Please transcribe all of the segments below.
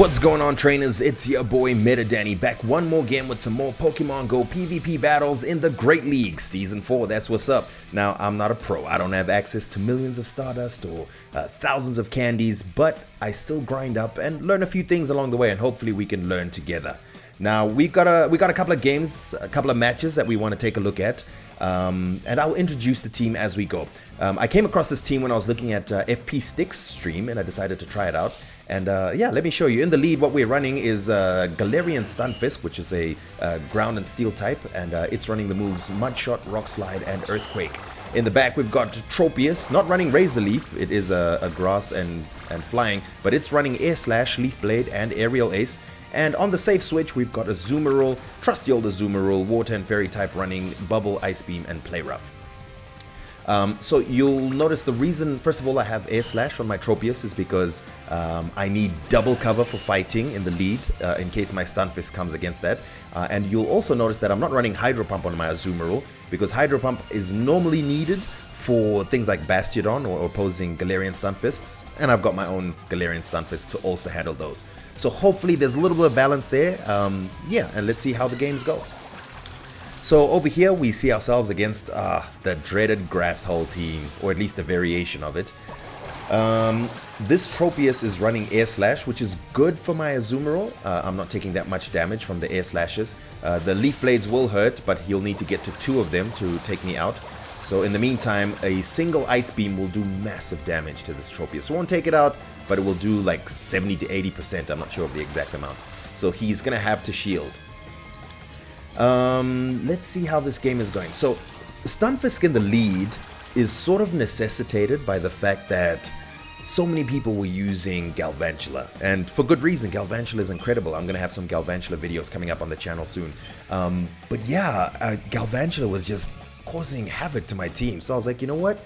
What's going on, trainers? It's your boy Danny back one more game with some more Pokemon Go PvP battles in the Great League Season 4. That's what's up. Now, I'm not a pro. I don't have access to millions of Stardust or thousands of candies, but I still grind up and learn a few things along the way, and hopefully we can learn together. Now, we got a couple of games, a couple of matches that we want to take a look at, and I'll introduce the team as we go. I came across this team when I was looking at FPSticks stream, and I decided to try it out. And yeah, let me show you. In the lead, what we're running is Galarian Stunfisk, which is a ground and steel type, and it's running the moves Mud Shot, Rock Slide, and Earthquake. In the back, we've got Tropius, not running Razor Leaf. It is a grass and flying, but it's running Air Slash, Leaf Blade, and Aerial Ace. And on the safe switch, we've got Azumarill, trusty old Azumarill, Water and Fairy type running Bubble, Ice Beam, and Play Rough. So you'll notice the reason, first of all, I have Air Slash on my Tropius is because I need double cover for fighting in the lead in case my Stunfisk comes against that. And you'll also notice that I'm not running Hydro Pump on my Azumarill because Hydro Pump is normally needed for things like Bastiodon or opposing Galarian Stunfisks, and I've got my own Galarian Stunfisk to also handle those. So hopefully there's a little bit of balance there. Yeah, and let's see how the games go. So over here we see ourselves against the dreaded Grass Hole team, or at least a variation of it. This Tropius is running Air Slash, which is good for my Azumarill. I'm not taking that much damage from the Air Slashes. The Leaf Blades will hurt, but he'll need to get to 2 of them to take me out. So in the meantime, a single Ice Beam will do massive damage to this Tropius. Won't take it out, but it will do like 70 to 80%. I'm not sure of the exact amount. So he's going to have to shield. Let's see how this game is going. So Stunfisk in the lead is sort of necessitated by the fact that so many people were using Galvantula, and for good reason. Galvantula is incredible. I'm gonna have some Galvantula videos coming up on the channel soon. But yeah, Galvantula was just causing havoc to my team, so I was like, you know what,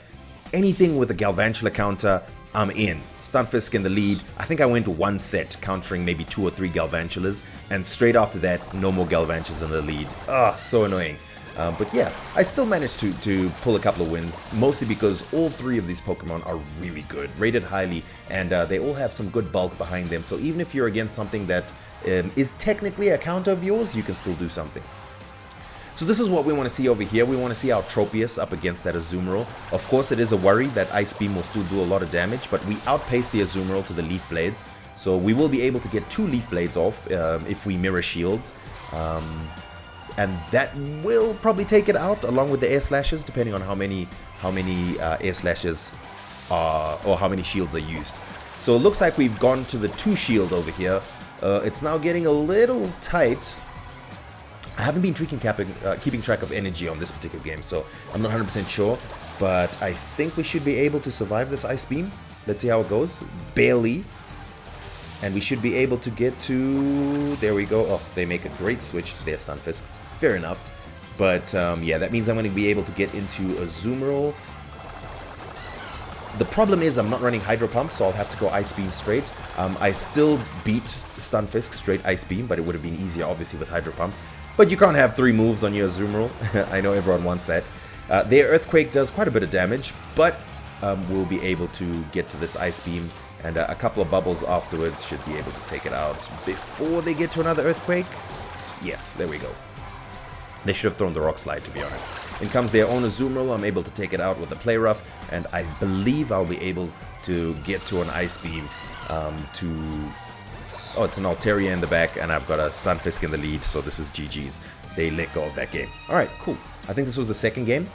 anything with a Galvantula counter, I'm in. Stunfisk in the lead. I think I went 1 set countering maybe 2 or 3 Galvantulas, and straight after that, no more Galvantulas in the lead. So annoying. But yeah, I still managed to pull a couple of wins, mostly because all 3 of these Pokemon are really good, rated highly, and they all have some good bulk behind them. So even if you're against something that is technically a counter of yours, you can still do something. So this is what we want to see over here. We want to see our Tropius up against that Azumarill. Of course, it is a worry that Ice Beam will still do a lot of damage, but we outpace the Azumarill to the Leaf Blades. So we will be able to get 2 Leaf Blades off if we mirror shields. And that will probably take it out along with the Air Slashes, depending on how many Air Slashes are, or how many shields are used. So it looks like we've gone to the 2 shield over here. It's now getting a little tight. I haven't been keeping track of energy on this particular game, so I'm not 100% sure. But I think we should be able to survive this Ice Beam. Let's see how it goes. Barely. And we should be able to get to... There we go. Oh, they make a great switch to their Stunfisk. Fair enough. But yeah, that means I'm going to be able to get into Azumarill. The problem is I'm not running Hydro Pump, so I'll have to go Ice Beam straight. I still beat Stunfisk straight Ice Beam, but it would have been easier, obviously, with Hydro Pump. But you can't have 3 moves on your Azumarill. I know everyone wants that. Their Earthquake does quite a bit of damage, but we'll be able to get to this Ice Beam, and a couple of bubbles afterwards should be able to take it out before they get to another Earthquake. Yes, there we go. They should have thrown the Rock Slide, to be honest. In comes their own Azumarill. I'm able to take it out with the Play Rough, and I believe I'll be able to get to an Ice Beam Oh, it's an Altaria in the back, and I've got a Stunfisk in the lead, so this is GG's. They let go of that game. Alright, cool. I think this was the second game.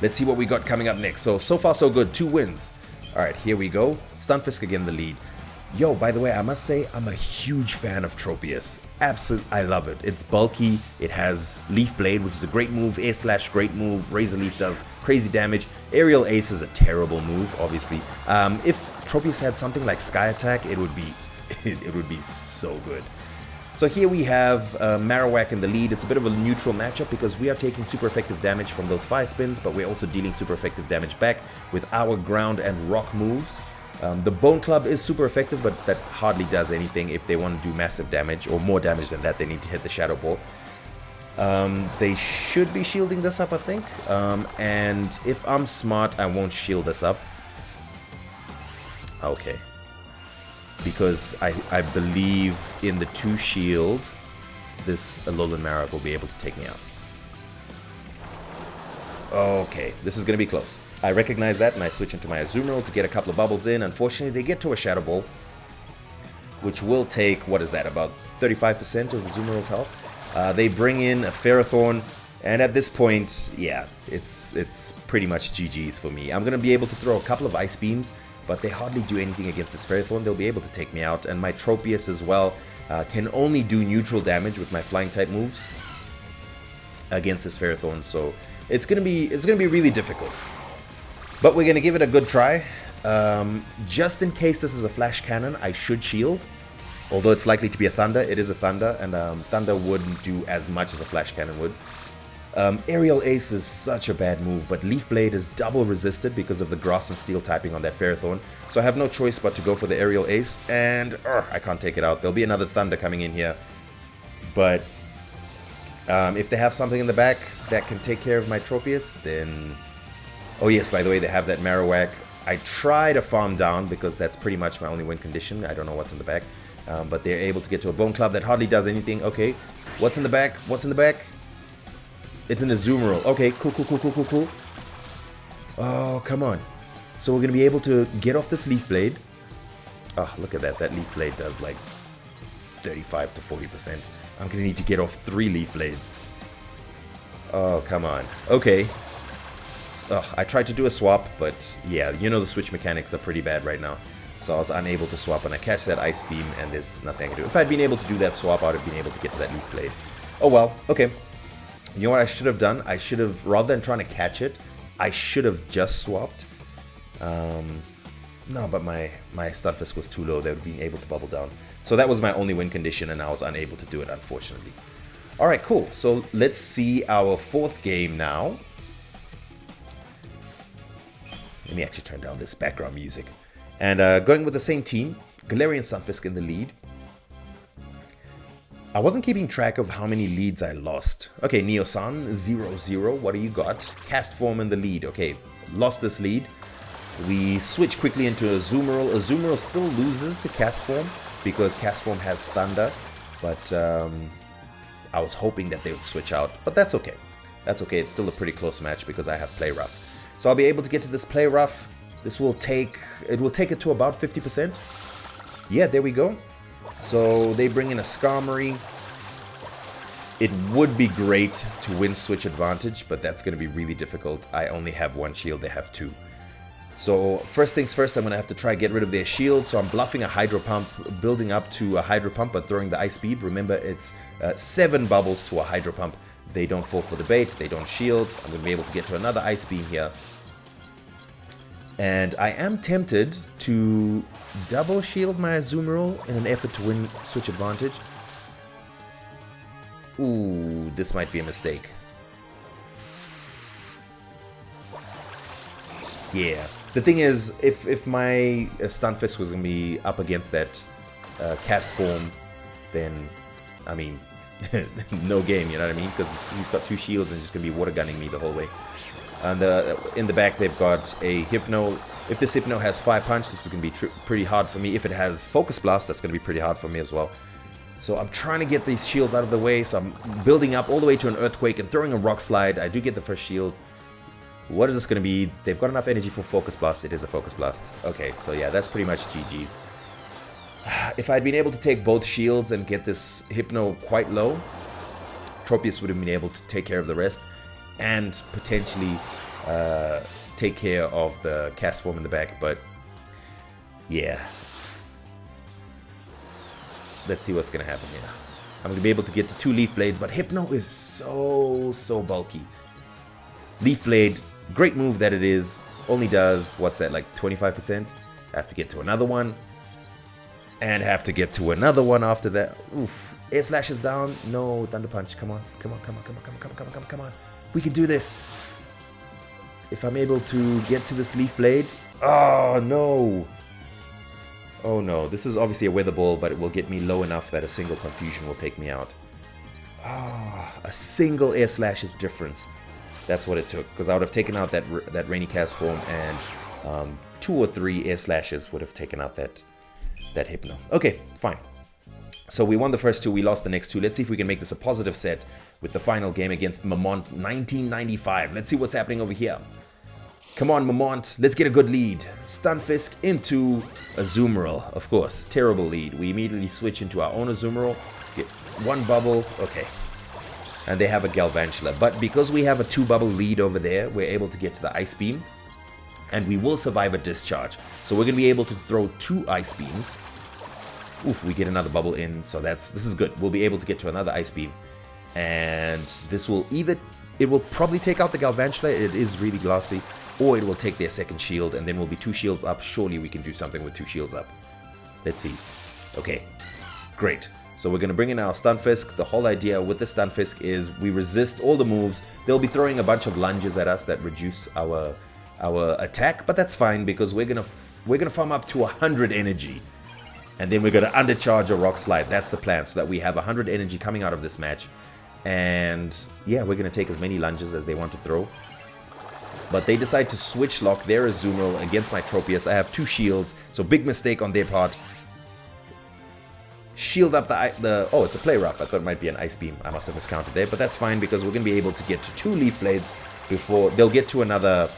Let's see what we got coming up next. So far so good. 2 wins. Alright, here we go. Stunfisk again in the lead. Yo, by the way, I must say, I'm a huge fan of Tropius. Absolutely, I love it. It's bulky, it has Leaf Blade, which is a great move, Air Slash, great move, Razor Leaf does crazy damage, Aerial Ace is a terrible move, obviously. If Tropius had something like Sky Attack, it would be so good. So here we have Marowak in the lead. It's a bit of a neutral matchup because we are taking super effective damage from those fire spins, but we're also dealing super effective damage back with our ground and rock moves. The Bone Club is super effective, but that hardly does anything. If they want to do massive damage, or more damage than that, they need to hit the Shadow Ball. They should be shielding this up, I think. And if I'm smart, I won't shield this up. Okay. because I believe in the 2 shield, this Alolan Marowak will be able to take me out. Okay, this is going to be close. I recognize that, and I switch into my Azumarill to get a couple of bubbles in. Unfortunately, they get to a Shadow Ball, which will take, what is that, about 35% of Azumarill's health. They bring in a Ferrothorn, and at this point, yeah, it's pretty much GG's for me. I'm going to be able to throw a couple of Ice Beams, but they hardly do anything against this Ferrothorn. They'll be able to take me out, and my Tropius as well can only do neutral damage with my Flying-type moves against this Ferrothorn, so it's gonna be really difficult. But we're gonna give it a good try. Just in case this is a Flash Cannon, I should shield. Although it's likely to be a Thunder, it is a Thunder, and Thunder wouldn't do as much as a Flash Cannon would. Aerial Ace is such a bad move, but Leaf Blade is double resisted because of the Grass and Steel typing on that Ferrothorn. So I have no choice but to go for the Aerial Ace, and I can't take it out. There'll be another Thunder coming in here. But if they have something in the back that can take care of my Tropius, then... Oh yes, by the way, they have that Marowak. I try to farm down because that's pretty much my only win condition. I don't know what's in the back. But they're able to get to a Bone Club that hardly does anything. Okay, what's in the back? What's in the back? It's an Azumarill. Okay, cool. Oh, come on. So we're going to be able to get off this Leaf Blade. Oh, look at that. That Leaf Blade does like 35 to 40%. I'm going to need to get off 3 Leaf Blades. Oh, come on. Okay. I tried to do a swap, but yeah, you know the switch mechanics are pretty bad right now. So I was unable to swap, and I catch that Ice Beam, and there's nothing I can do. If I'd been able to do that swap, I would have been able to get to that Leaf Blade. Oh well, okay. You know what I should have done? I should have, rather than trying to catch it, I should have just swapped. No, but my Stunfisk was too low. They would have been able to bubble down. So that was my only win condition, and I was unable to do it, unfortunately. Alright, cool. So let's see our 4th game now. Let me actually turn down this background music. And going with the same team, Galarian Stunfisk in the lead. I wasn't keeping track of how many leads I lost. Okay, Neosan, 0-0. What do you got? Cast Form in the lead. Okay, lost this lead. We switch quickly into Azumarill. Azumarill still loses to Cast Form because Cast Form has Thunder. But I was hoping that they would switch out. But that's okay. That's okay. It's still a pretty close match because I have Play Rough. So I'll be able to get to this Play Rough. This will take it to about 50%. Yeah, there we go. So they bring in a Skarmory. It would be great to win switch advantage, but that's going to be really difficult. I only have 1 shield, they have 2. So first things first, I'm going to have to try get rid of their shield. So I'm bluffing a Hydro Pump, building up to a Hydro Pump, but throwing the Ice Beam. Remember, it's 7 bubbles to a Hydro Pump. They don't fall for the bait, they don't shield. I'm going to be able to get to another Ice Beam here. And I am tempted to double shield my Azumarill in an effort to win switch advantage. Ooh, this might be a mistake. Yeah. The thing is, if my Stunfisk was going to be up against that Cast Form, then, I mean, no game, you know what I mean? Because he's got 2 shields and he's just going to be water gunning me the whole way. And in the back, they've got a Hypno. If this Hypno has Fire Punch, this is going to be pretty hard for me. If it has Focus Blast, that's going to be pretty hard for me as well. So I'm trying to get these shields out of the way. So I'm building up all the way to an Earthquake and throwing a Rock Slide. I do get the first shield. What is this going to be? They've got enough energy for Focus Blast. It is a Focus Blast. Okay, so yeah, that's pretty much GG's. If I'd been able to take both shields and get this Hypno quite low, Tropius would have been able to take care of the rest. And potentially take care of the Cast Form in the back, but yeah. Let's see what's going to happen here. I'm going to be able to get to 2 Leaf Blades, but Hypno is so bulky. Leaf Blade, great move that it is, only does, what's that, like 25%? I have to get to another one, and have to get to another one after that. Oof. Air Slash is down. No, Thunder Punch. Come on. We can do this. If I'm able to get to this Leaf Blade. Oh, no. Oh, no. This is obviously a Weather Ball, but it will get me low enough that a single Confusion will take me out. Ah, a single Air Slash's difference. That's what it took. Because I would have taken out that Rainy Cast Form, and 2 or 3 Air Slashes would have taken out that that Hypno. Okay, fine. So we won the first two, we lost the next two. Let's see if we can make this a positive set with the final game against Mamont 1995. Let's see what's happening over here. Come on, Mamont, let's get a good lead. Stunfisk into Azumarill, of course. Terrible lead. We immediately switch into our own Azumarill. Get one bubble, okay. And they have a Galvantula. But because we have a 2-bubble lead over there, we're able to get to the Ice Beam. And we will survive a discharge. So we're going to be able to throw 2 Ice Beams. Oof, we get another bubble in, so this is good. We'll be able to get to another Ice Beam. And this will it will probably take out the Galvantula, it is really glassy, or it will take their second shield, and then we'll be 2 shields up. Surely we can do something with 2 shields up. Let's see. Okay, great. So we're going to bring in our Stunfisk. The whole idea with the Stunfisk is we resist all the moves. They'll be throwing a bunch of lunges at us that reduce our attack, but that's fine because we're gonna farm up to 100 energy. And then we're going to undercharge a Rock Slide. That's the plan, so that we have 100 energy coming out of this match. And yeah, we're going to take as many lunges as they want to throw. But they decide to switch lock their Azumarill against my Tropius. I have 2 shields, so big mistake on their part. Shield up the oh, it's a Play Rough. I thought it might be an Ice Beam. I must have miscounted there, but that's fine because we're going to be able to get to 2 Leaf Blades before they'll get to another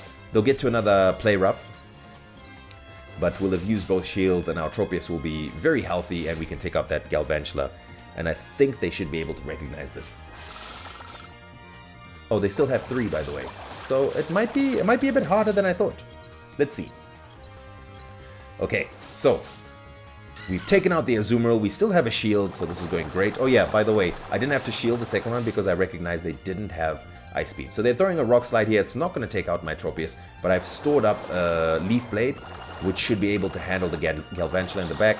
Play Rough. But we'll have used both shields, and our Tropius will be very healthy, and we can take out that Galvantula. And I think they should be able to recognize this. Oh, they still have 3, by the way. So it might be a bit harder than I thought. Let's see. Okay, so we've taken out the Azumarill. We still have a shield, so this is going great. Oh yeah, by the way, I didn't have to shield the second one because I recognized they didn't have Ice Beam. So they're throwing a Rock Slide here. It's not going to take out my Tropius, but I've stored up a Leaf Blade, which should be able to handle the Galvantula in the back.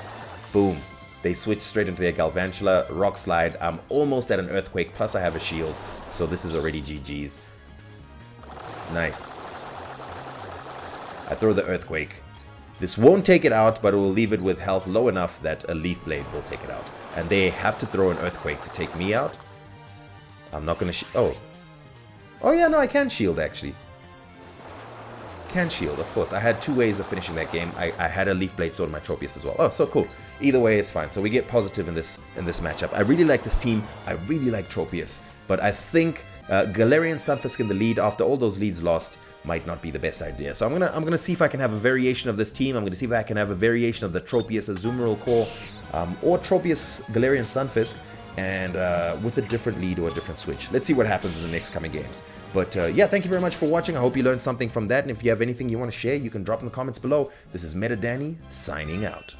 Boom. They switch straight into their Galvantula. Rock Slide. I'm almost at an Earthquake, plus I have a shield. So this is already GG's. Nice. I throw the Earthquake. This won't take it out, but it will leave it with health low enough that a Leaf Blade will take it out. And they have to throw an Earthquake to take me out. I'm not going to... Oh yeah, no, I can shield, actually. Can shield, of course. I had 2 ways of finishing that game. I had a Leaf Blade sword in my Tropius as well. Oh, so cool. Either way, it's fine. So we get positive in this matchup. I really like this team. I really like Tropius. But I think Galarian Stunfisk in the lead after all those leads lost might not be the best idea. So I'm gonna see if I can have a variation of this team. I'm gonna see if I can have a variation of the Tropius Azumarill core or Tropius Galarian Stunfisk, and with a different lead or a different switch. Let's see what happens in the next coming games. But yeah, thank you very much for watching. I hope you learned something from that. And if you have anything you want to share, you can drop in the comments below. This is Danny signing out.